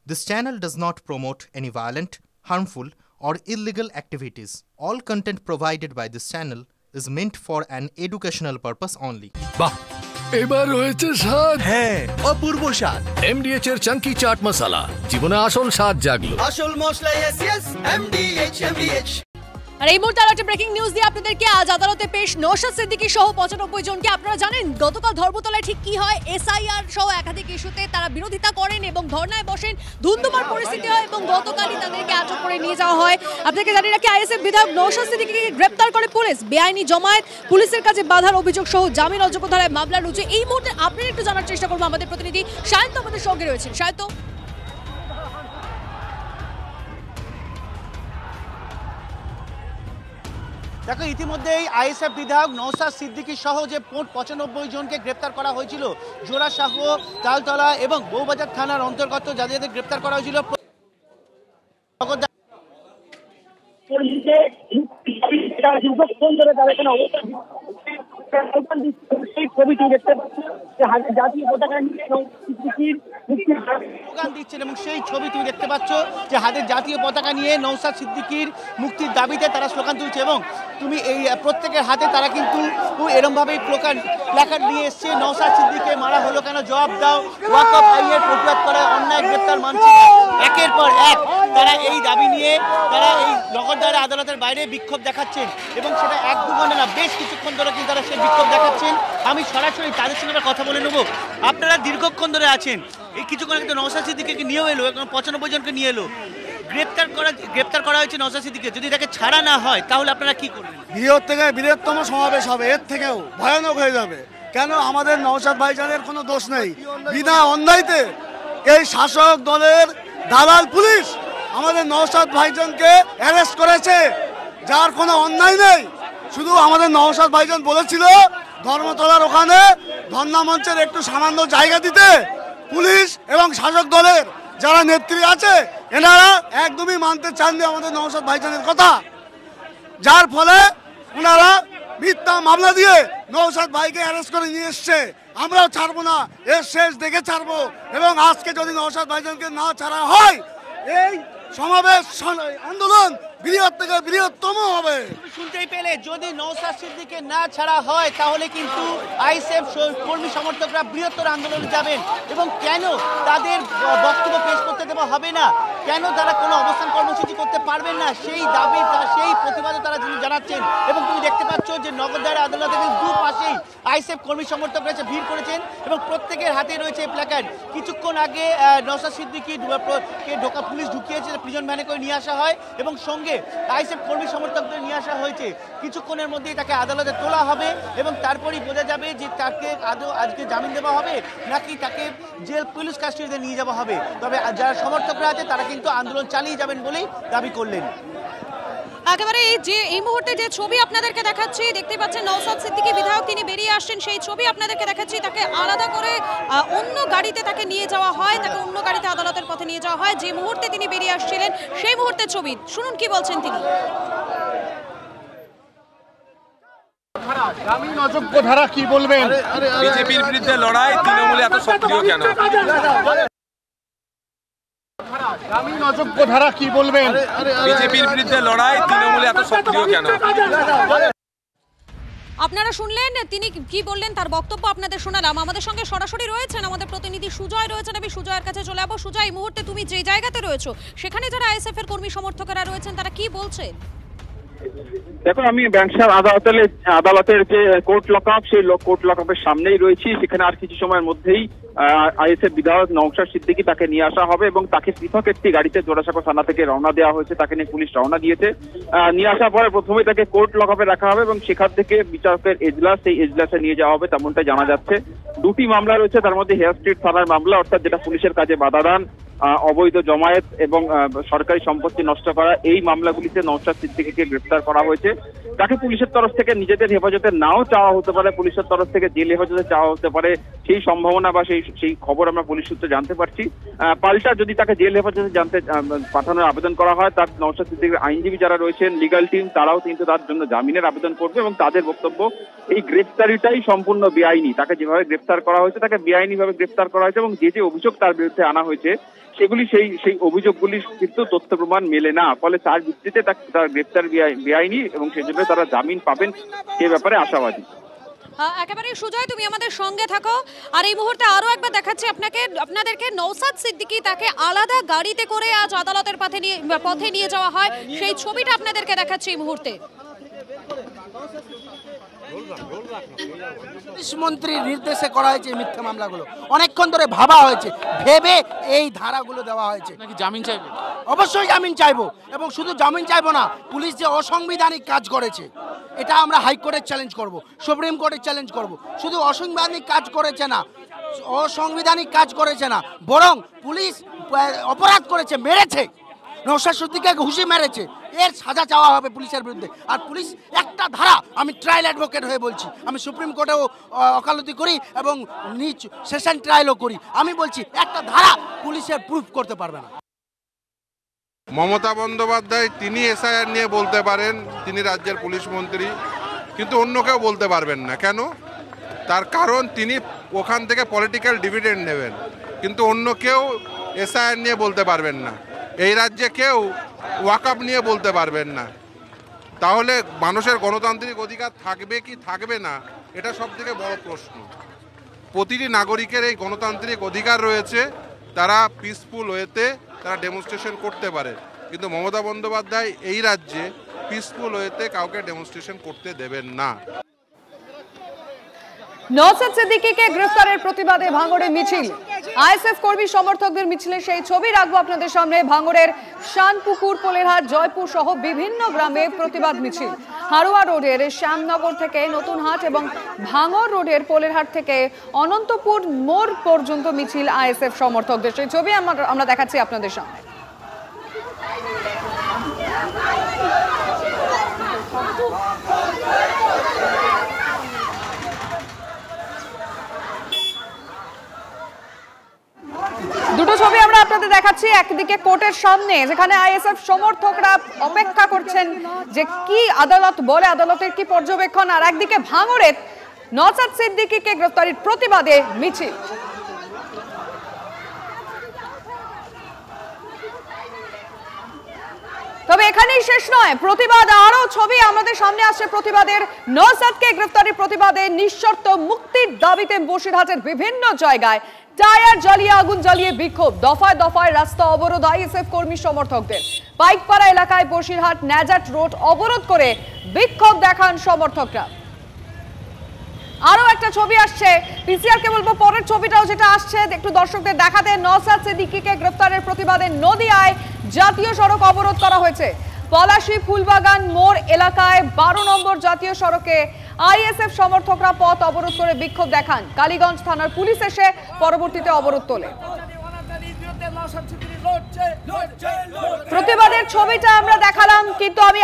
This channel does not promote any violent, harmful, or illegal activities. All content provided by this channel is meant for an educational purpose only. বাহ এবার হয়েছে স্বাদ। হ্যাঁ, অপূর্ব স্বাদ। এমডিএচ এর চাঙ্কি চাট মশলা জীবনে আসল স্বাদ জাগলো। আসল মশলা এসএস এমডিএচ। আর এই মুহূর্তে একটা ব্রেকিং নিউজ দিয়ে আপনাদেরকে আজ আদালতে পেশ নওশাদ সিদ্দিকী সহ 95 জনকে। আপনারা জানেন গতকাল ধর্মতলায় ঠিক কি হয়, এসআইআর সহ একাধিক ইস্যুতে তারা বিরোধিতা করেন এবং ধর্নায় বসেন, ধুন্ধুমার পরিস্থিতি হয় এবং গতকালই তাদেরকে আটক করে নিয়ে যাওয়া হয়। আপনাদেরকে জানিয়ে রাখি, আইএসএফ বিধায়ক নওশাদ সিদ্দিকীকে গ্রেপ্তার করে পুলিশ। বেআইনি জমায়েত, পুলিশের কাছে বাধার অভিযোগ সহ জামিন অযোগ্য ধারায় মামলা রুজু। এই মুহূর্তে আপনারা একটু জানার চেষ্টা করবো, আমাদের প্রতিনিধি সায়ন্ত আমাদের সঙ্গে রয়েছেন। সায়ন্ত, দেখো, ইতিমধ্যেই আইএসএফ বিধায়ক নওশাদ সিদ্দিকী সহ যে 95 জনকে গ্রেপ্তার করা হয়েছিল, জোড়াসাঁকো, তালতলা এবং বউবাজার থানার অন্তর্গত যাদের গ্রেপ্তার করা হয়েছিল, সেই ছবিটি দেখতে পাচ্ছেন জাতীয় পতাকা নিয়ে স্লোগান দিচ্ছেন এবং সেই ছবি তুমি দেখতে পাচ্ছ যে হাতের জাতীয় পতাকা নিয়ে নওশাদ সিদ্দিকীর মুক্তির দাবিতে তারা স্লোগান তুলছে এবং তুমি এই প্রত্যেকের হাতে তারা কিন্তু এরমভাবেই প্ল্যাকার্ড নিয়ে এসছে। নওশাদ সিদ্দিকীকে মারা হলো কেন, জবাব দাও, ওয়াকফ আইনের প্রতিবাদ করে অন্যায় গ্রেপ্তার মানছে না। একের পর এক তারা এই দাবি নিয়ে তারা এই নগরদারা আদালতের বাইরে বিক্ষোভ দেখাচ্ছেন এবং সেটা 1-2 ঘন্টা না, বেশ কিছুক্ষণ ধরে কিন্তু তারা সেই বিক্ষোভ দেখাচ্ছেন। আমি সরাসরি তাদের সঙ্গে কথা বলে নেবো। আপনারা দীর্ঘক্ষণ ধরে আছেন, এই কিছুক্ষণ কিন্তু নওশাদ সিদ্দিকীকে নিয়েও এলো, 95 জনকে নিয়ে এলো, গ্রেপ্তার করা হয়েছে নওশাদ সিদ্দিকীকে। যদি তাকে ছাড়া না হয় তাহলে আপনারা কি করবেন? বৃহত্তম সমাবেশ হবে, এর থেকেও ভয়ানক হয়ে যাবে। কেন? আমাদের নওশাদ ভাইজানের কোনো দোষ নেই। বিনা অন্যায়তে এই শাসক দলের দালাল পুলিশ আমাদের নওশাদ ভাইজানকে অ্যারেস্ট করেছে, যার কোনো অন্যায় নেই। শুধু আমাদের নওশাদ ভাইজান বলেছিল ধর্মতলার ওখানে ধর্ণা মঞ্চের একটু সামান্য জায়গা দিতে। পুলিশ এবং শাসক দলের যারা নেত্রী আছে এনারা একদমই মানতে চাননি আমাদের নওশাদ ভাইজানের কথা, যার ফলে ওনারা মিথ্যা মামলা দিয়ে নওশাদ ভাইকে অ্যারেস্ট করে নিয়ে এসছে। আমরাও ছাড়বো না, এর শেষ দেখে ছাড়বো এবং আজকে যদি নওশাদ ভাইজানকে না ছাড়া হয় এই সমাবেশ আন্দোলন বৃহত্তম হবে। শুনতেই পেলে, যদি নওশাদ সিদ্দিকীকে না ছাড়া হয় তাহলে কিন্তু আইএসএফ কর্মী সমর্থকরা বৃহত্তর আন্দোলনে যাবেন। এবং কেন তাদের বক্তব্য পেশ করতে দেওয়া হবে না, কেন তারা কোনো অবস্থান কর্মসূচি করতে পারবেন না, সেই দাবি সেই প্রতিবাদে তারা জানাচ্ছেন। এবং তুমি দেখতে পাচ্ছ যে নগরদারা আদালতের দুপাশেই আইএসএফ কর্মী সমর্থকরা ভিড় করেছেন এবং প্রত্যেকের হাতে রয়েছে প্ল্যাকার্ড। কিছুক্ষণ আগে নওশাদ সিদ্দিকীকে পুলিশ ঢুকিয়েছে, প্রিজন ভ্যানে করে নিয়ে আসা হয় এবং সঙ্গে আইএসএফ কর্মী সমর্থকদের নিয়ে আসা হয়েছে। কিছুক্ষণের মধ্যেই তাকে আদালতে তোলা হবে এবং তারপরেই বোঝা যাবে যে তাকে আদৌ আজকে জামিন দেওয়া হবে নাকি তাকে জেল পুলিশ কাস্টডিতে নিয়ে যাওয়া হবে। তবে যারা সমর্থকরা আছে তারা কিন্তু আন্দোলন চালিয়ে যাবেন বলেই দাবি করলেন। একেবারে এই মুহূর্তে যে ছবি আপনাদেরকে দেখাচ্ছি, দেখতে পাচ্ছেন নওশাদ সিদ্দিকী বিধায়ক তিনি বেরিয়ে আসছেন, সেই ছবি আপনাদেরকে দেখাচ্ছি। তাকে আলাদা করে অন্য গাড়িতে তাকে নিয়ে যাওয়া হয়, তাকে অন্য গাড়িতে আদালতের পথে নিয়ে যাওয়া হয়। যে মুহূর্তে তিনি বেরিয়ে আসছিলেন সেই মুহূর্তের ছবি, শুনুন কি বলছেন তিনি। জামিন অযোগ্য ধারা কি বলবেন? বিজেপির বিরুদ্ধে লড়াই তৃণমূলে এত সক্রিয় কেন? জামিন অযোগ্য ধারা কি বলবেন? বিজেপির বিরুদ্ধে লড়াই তৃণমূলে এত সক্রিয় কেন? আপনারা শুনলেন তিনি কি বললেন, তার বক্তব্য আপনাদের শোনালাম। আমাদের সঙ্গে সরাসরি রয়েছেন আমাদের প্রতিনিধি সুজয় রয়েছেন, আমি সুজয়ের কাছে চলে যাবো। সুজয়, এই মুহূর্তে তুমি যে জায়গাতে রয়েছো সেখানে যারা আইএসএফ এর কর্মী সমর্থকেরা রয়েছেন তারা কি বলছেন? দেখো, আমি ব্যাংকশাল আদালতের যে কোর্ট লকআপ, সেই কোর্ট লকআপের সামনেই রয়েছি। সেখানে আর কিছু সময়ের মধ্যেই আইএসএফ বিধায়ক নওশাদ সিদ্দিকী তাকে নিয়ে আসা হবে এবং তাকে পৃথক একটি গাড়িতে জোড়াসাঁকো থানা থেকে রওনা দেওয়া হয়েছে। তাকে নিয়ে পুলিশ রওনা দিয়েছে। নিয়ে আসার পরে প্রথমে তাকে কোর্ট লকআপে রাখা হবে এবং সেখান থেকে বিচারকের এজলাস, সেই এজলাসে নিয়ে যাওয়া হবে তেমনটাই জানা যাচ্ছে। 2টি মামলা রয়েছে, তার মধ্যে হেয়ার স্ট্রিট থানার মামলা, অর্থাৎ যেটা পুলিশের কাজে বাধা দান, অবৈধ জমায়েত এবং সরকারি সম্পত্তি নষ্ট করা, এই মামলাগুলিতে নওশাদ সিদ্দিকীকে গ্রেফতার করা হয়েছে। তাকে পুলিশের তরফ থেকে নিজেদের হেফাজতে নাও চাওয়া হতে পারে, পুলিশের তরফ থেকে জেল হেফাজতে চাওয়া হতে পারে, সেই সম্ভাবনা বা সেই খবর আমরা পুলিশ সূত্রে জানতে পারছি। পাল্টা যদি তাকে জেল হেফাজতে পাঠানোর আবেদন করা হয়, তার নওশাদ সিদ্দিকীর আইনজীবী যারা রয়েছেন, লিগাল টিম, তারাও কিন্তু তার জন্য জামিনের আবেদন করবে এবং তাদের বক্তব্য এই গ্রেফতারিটাই সম্পূর্ণ বেআইনি। তাকে যেভাবে গ্রেফতার করা হয়েছে তাকে বেআইনি ভাবে গ্রেফতার করা হয়েছে এবং যে অভিযোগ তার বিরুদ্ধে আনা হয়েছে সেগুলি সেই অভিযোগগুলি কিন্তু তথ্য প্রমাণ মেলে না, ফলে তার ভিত্তিতে তার গ্রেপ্তার বেআইনি এবং সেজন্য তারা জামিন পাবেন সে ব্যাপারে আশাবাদী। একেবারে সুজয়, তুমি আমাদের সঙ্গে থাকো। আর এই মুহূর্তে আরো একবার দেখাচ্ছি আপনাদেরকে নওশাদ সিদ্দিকী, তাকে আলাদা গাড়িতে করে আজ আদালতের পথে নিয়ে যাওয়া হয়, সেই ছবিটা আপনাদেরকে দেখাচ্ছি এই মুহূর্তে। মন্ত্রীর নির্দেশে করা হয়েছে এই মিথ্যা মামলাগুলো, অনেকক্ষণ ধরে ভাবা হয়েছে, ভেবে এই ধারাগুলো দেওয়া হয়েছে। নাকি জামিন চাইবে? অবশ্যই জামিন চাইবো, এবং শুধু জামিন চাইবো না, পুলিশ যে অসাংবিধানিক কাজ করেছে এটা আমরা হাইকোর্টে চ্যালেঞ্জ করব, সুপ্রিম কোর্টে চ্যালেঞ্জ করব। শুধু অসাংবিধানিক কাজ করেছে না, অসাংবিধানিক কাজ করেছে না, বরং পুলিশ অপরাধ করেছে, মেরেছে, নওশাদ সিদ্দিকীকে ঘুষি মেরেছে, এর সাজা চাওয়া হবে পুলিশের বিরুদ্ধে। আর পুলিশ একটা ধারা, আমি ট্রায়াল অ্যাডভোকেট হয়ে বলছি, আমি সুপ্রিম কোর্টেও ওকালতি করি এবং নিচ সেশন ট্রায়ালও করি, আমি বলছি একটা ধারা পুলিশের প্রুফ করতে পারবে না। মমতা বন্দ্যোপাধ্যায় তিনি এসআইআর নিয়ে বলতে পারেন, তিনি রাজ্যের পুলিশ মন্ত্রী, কিন্তু অন্য কেউ বলতে পারবেন না। কেন? তার কারণ তিনি ওখান থেকে পলিটিক্যাল ডিভিডেন্ড নেবেন, কিন্তু অন্য কেউ এসআইআর নিয়ে বলতে পারবেন না। এই রাজ্যে কেউ ওয়াকআপ নিয়ে বলতে পারবেন না। তাহলে মানুষের গণতান্ত্রিক অধিকার থাকবে কি থাকবে না, এটা সবথেকে বড় প্রশ্ন। প্রতিটি নাগরিকের এই গণতান্ত্রিক অধিকার রয়েছে, তারা পিসফুল ওয়েতে তারা ডেমনস্ট্রেশন করতে পারে, কিন্তু মমতা বন্দ্যোপাধ্যায় এই রাজ্যে পিসফুল ওয়েতে কাউকে ডেমনস্ট্রেশন করতে দেবেন না। নওশাদ সিদ্দিকীকে গ্রেফতারের প্রতিবাদে ভাঙড়ে মিছিল, আইএসএফ কর্মী সমর্থকদের মিছিলের সেই ছবি রাখবো আপনাদের সামনে। ভাঙড়ের শানপুকুর, পোলেরহাট, জয়পুর সহ বিভিন্ন গ্রামে প্রতিবাদ মিছিল। হারোয়া রোডের শ্যামনগর থেকে নতুনহাট এবং ভাঙড় রোডের পোলেরহাট থেকে অনন্তপুর মোড় পর্যন্ত মিছিল আইএসএফ সমর্থকদের, সেই ছবি আমরা দেখাচ্ছি আপনাদের সামনে। দুটো ছবি আমরা আপনাদের দেখাচ্ছি, একদিকে কোর্টের সামনে যেখানে আইএসএফ সমর্থকরা অপেক্ষা করছেন যে কি আদালত বলে, আদালতের কি পর্যবেক্ষণ, আর একদিকে ভাঙড়ের নওশাদ সিদ্দিকীকে গ্রেফতারের প্রতিবাদে মিছিল। তবে এখানেই শেষ নয়, প্রতিবাদ আরো ছবি আমাদের সামনে আসছে। প্রতিবাদের নওশাদকে গ্রেফতারের প্রতিবাদে নিঃশর্ত মুক্তির দাবিতে বসিরহাটের বিভিন্ন জায়গায় টায়ার জ্বালিয়ে আগুন জ্বালিয়ে বিক্ষোভ, দফায় দফায় রাস্তা অবরোধ আইএসএফ কর্মী সমর্থকদের। পাইকপাড়া এলাকায় বসিরহাট ন্যাজাট রোড অবরোধ করে বিক্ষোভ দেখান সমর্থকরা। আরো একটা ছবি আসছে, পিসিআর কে বলবো পরের ছবিটাও যেটা আসছে একটু দর্শকদের দেখাতে। নওশাদ সিদ্দিকীকে গ্রেফতারের প্রতিবাদে নদিয়ায় জাতীয় সড়ক অবরোধ করা হয়েছে। পলাশী ফুলবাগান মোড় এলাকায় 12 নম্বর জাতীয় সড়কে আইএসএফ সমর্থকরা পথ অবরোধ করে বিক্ষোভ দেখান। কালীগঞ্জ থানার পুলিশ এসে পরবর্তীতে অবরোধ তোলে। প্রতিবাদের ছবিটা আমরা দেখালাম, কিন্তু আমি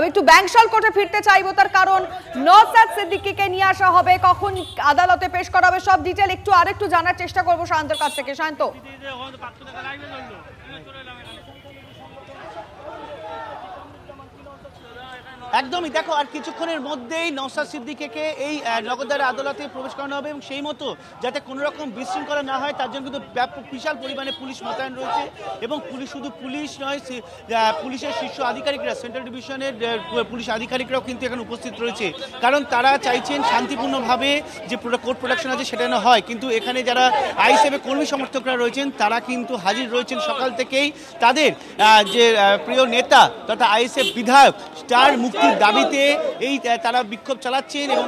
একটু ব্যাংশাল কোর্টে ফিরতে চাইবো, তার কারণ নওশাদ সিদ্দিকীকে নিয়ে আসা হবে, কখন আদালতে পেশ করা হবে, সব ডিটেল আরেকটু জানার চেষ্টা করবো শান্তর কাছ থেকে। শান্ত, একদমই দেখো, আর কিছুক্ষণের মধ্যেই নওশাদ সিদ্দিকীকে এই নগরদার আদালতে প্রবেশ করানো হবে, এবং সেই মতো যাতে কোনো রকম বিশৃঙ্খলা না হয় তার জন্য কিন্তু বিশাল পরিমাণে পুলিশ মোতায়েন রয়েছে। এবং শুধু পুলিশ নয়, পুলিশের শীর্ষ আধিকারিকরা, সেন্ট্রাল ডিভিশনের পুলিশ আধিকারিকরাও কিন্তু এখানে উপস্থিত রয়েছে, কারণ তারা চাইছেন শান্তিপূর্ণভাবে যে কোর্ট প্রোডাকশন আছে সেটা না হয়। কিন্তু এখানে যারা আইএসএফ কর্মী সমর্থকরা রয়েছেন তারা কিন্তু হাজির রয়েছেন সকাল থেকেই। তাদের যে প্রিয় নেতা তথা আইএসএফ বিধায়ক তার মুক্তির দাবিতে তারা বিক্ষোভ চালাচ্ছেন, এবং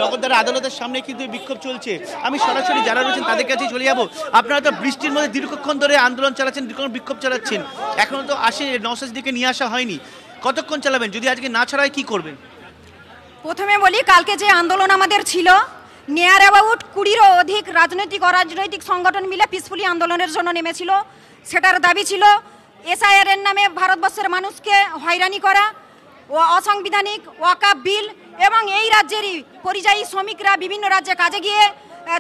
নগরদার আদালতের সামনে কিন্তু বিক্ষোভ চলছে। আমি সরাসরি যারা রয়েছেন তাদের কাছেই চলে যাবো। আপনারা তো বৃষ্টির মধ্যে দীর্ঘক্ষণ ধরে আন্দোলন চালাচ্ছেন, বিক্ষোভ চালাচ্ছেন, এখনো তো নওশাদ সিদ্দিকীকে নিয়ে আসা হয়নি, কতক্ষণ চালাবেন? যদি আজকে না ছাড়ায় কি করবেন? প্রথমে বলি, কালকে যে আন্দোলন আমাদের ছিল, নিয়ার অ্যাবাউট 20-এরও অধিক রাজনৈতিক অরাজনৈতিক সংগঠন মিলে পিসফুলি আন্দোলনের জন্য নেমেছিল। সেটার দাবি ছিল এসআইআর এর নামে ভারতবর্ষের মানুষকে হয়রানি করা, ও অসাংবিধানিক ওয়াকআপ বিল, এবং এই রাজ্যেরই পরিযায়ী শ্রমিকরা বিভিন্ন রাজ্যে কাজে গিয়ে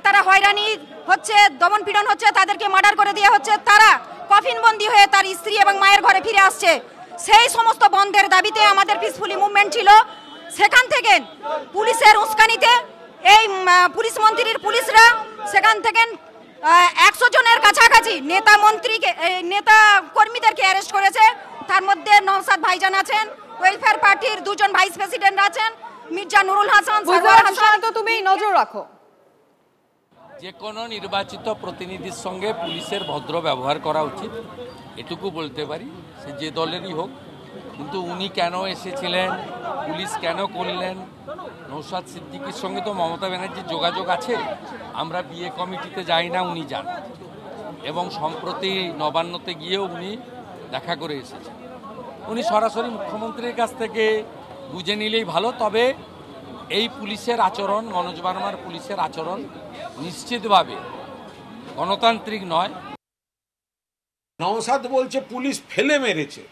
তারা হয়রানি হচ্ছে, দমন পীড়ন হচ্ছে, তাদেরকে মার্ডার করে দেওয়া হচ্ছে, তারা কফিনবন্দি হয়ে তার স্ত্রী এবং মায়ের ঘরে ফিরে আসছে। সেই সমস্ত বন্ধের দাবিতে আমাদের পিসফুলি মুভমেন্ট ছিল। সেখান থেকে পুলিশের উস্কানিতে এই পুলিশ মন্ত্রীর পুলিশরা সেখান থেকে 100 জনের কাছাকাছি নেতা মন্ত্রীকে নেতা কর্মীদেরকে অ্যারেস্ট করেছে। তার মধ্যে নওশাদ ভাইজান আছেন, ওয়েলফেয়ার পার্টির 2 জন ভাইস প্রেসিডেন্ট আছেন, মির্জা নুরুল হাসান, সরওয়ার হাসান। তো তুমি নজর রাখো। যে কোনো নির্বাচিত প্রতিনিধির সঙ্গে পুলিশের ভদ্র ব্যবহার করা উচিত, এটুকু বলতে পারি, সে যে দলেরই হোক। কিন্তু উনি কেন এসেছিলেন, পুলিশ কেন করলেন, নওশাদ সিদ্দিকীর সঙ্গে তো মমতা ব্যানার্জির যোগাযোগ আছে। আমরা বিয়ে কমিটিতে যাই না, উনি যান, এবং সম্প্রতি নবান্নতে গিয়েও উনি দেখা করে এসেছেন। উনি সরাসরি মুখ্যমন্ত্রীর কাছ থেকে বুঝে নিলেই ভালো। তবে এই পুলিশের আচরণ, মনোজ ভার্মার পুলিশের আচরণ নিশ্চিতভাবে গণতান্ত্রিক নয়। নওশাদ বলছে পুলিশ ফেলে মেরেছে,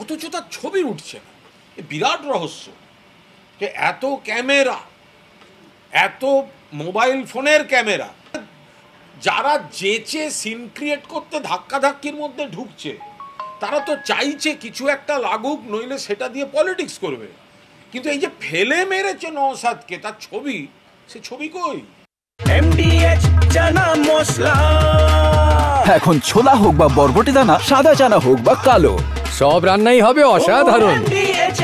অথচ তার ছবি উঠছে না। বিরাট রহস্য যে এত ক্যামেরা, এত মোবাইল ফোনের ক্যামেরা, যারা যেচে সিন ক্রিয়েট করতে ধাক্কাধাক্কির মধ্যে ঢুকছে, তারা তো চাইছে কিছু একটা লাগুক, নইলে সেটা দিয়ে পলিটিক্স করবে। কিন্তু এই যে ফেলে মেরেছে নওশাদকে, তার ছবি, সে ছবি কই? MDH চানা মশলা। এখন ছোলা হোক বা বরবটি দানা, সাদা চানা হোক বা কালো, সব রান্নাই হবে অসাধারণ। MDH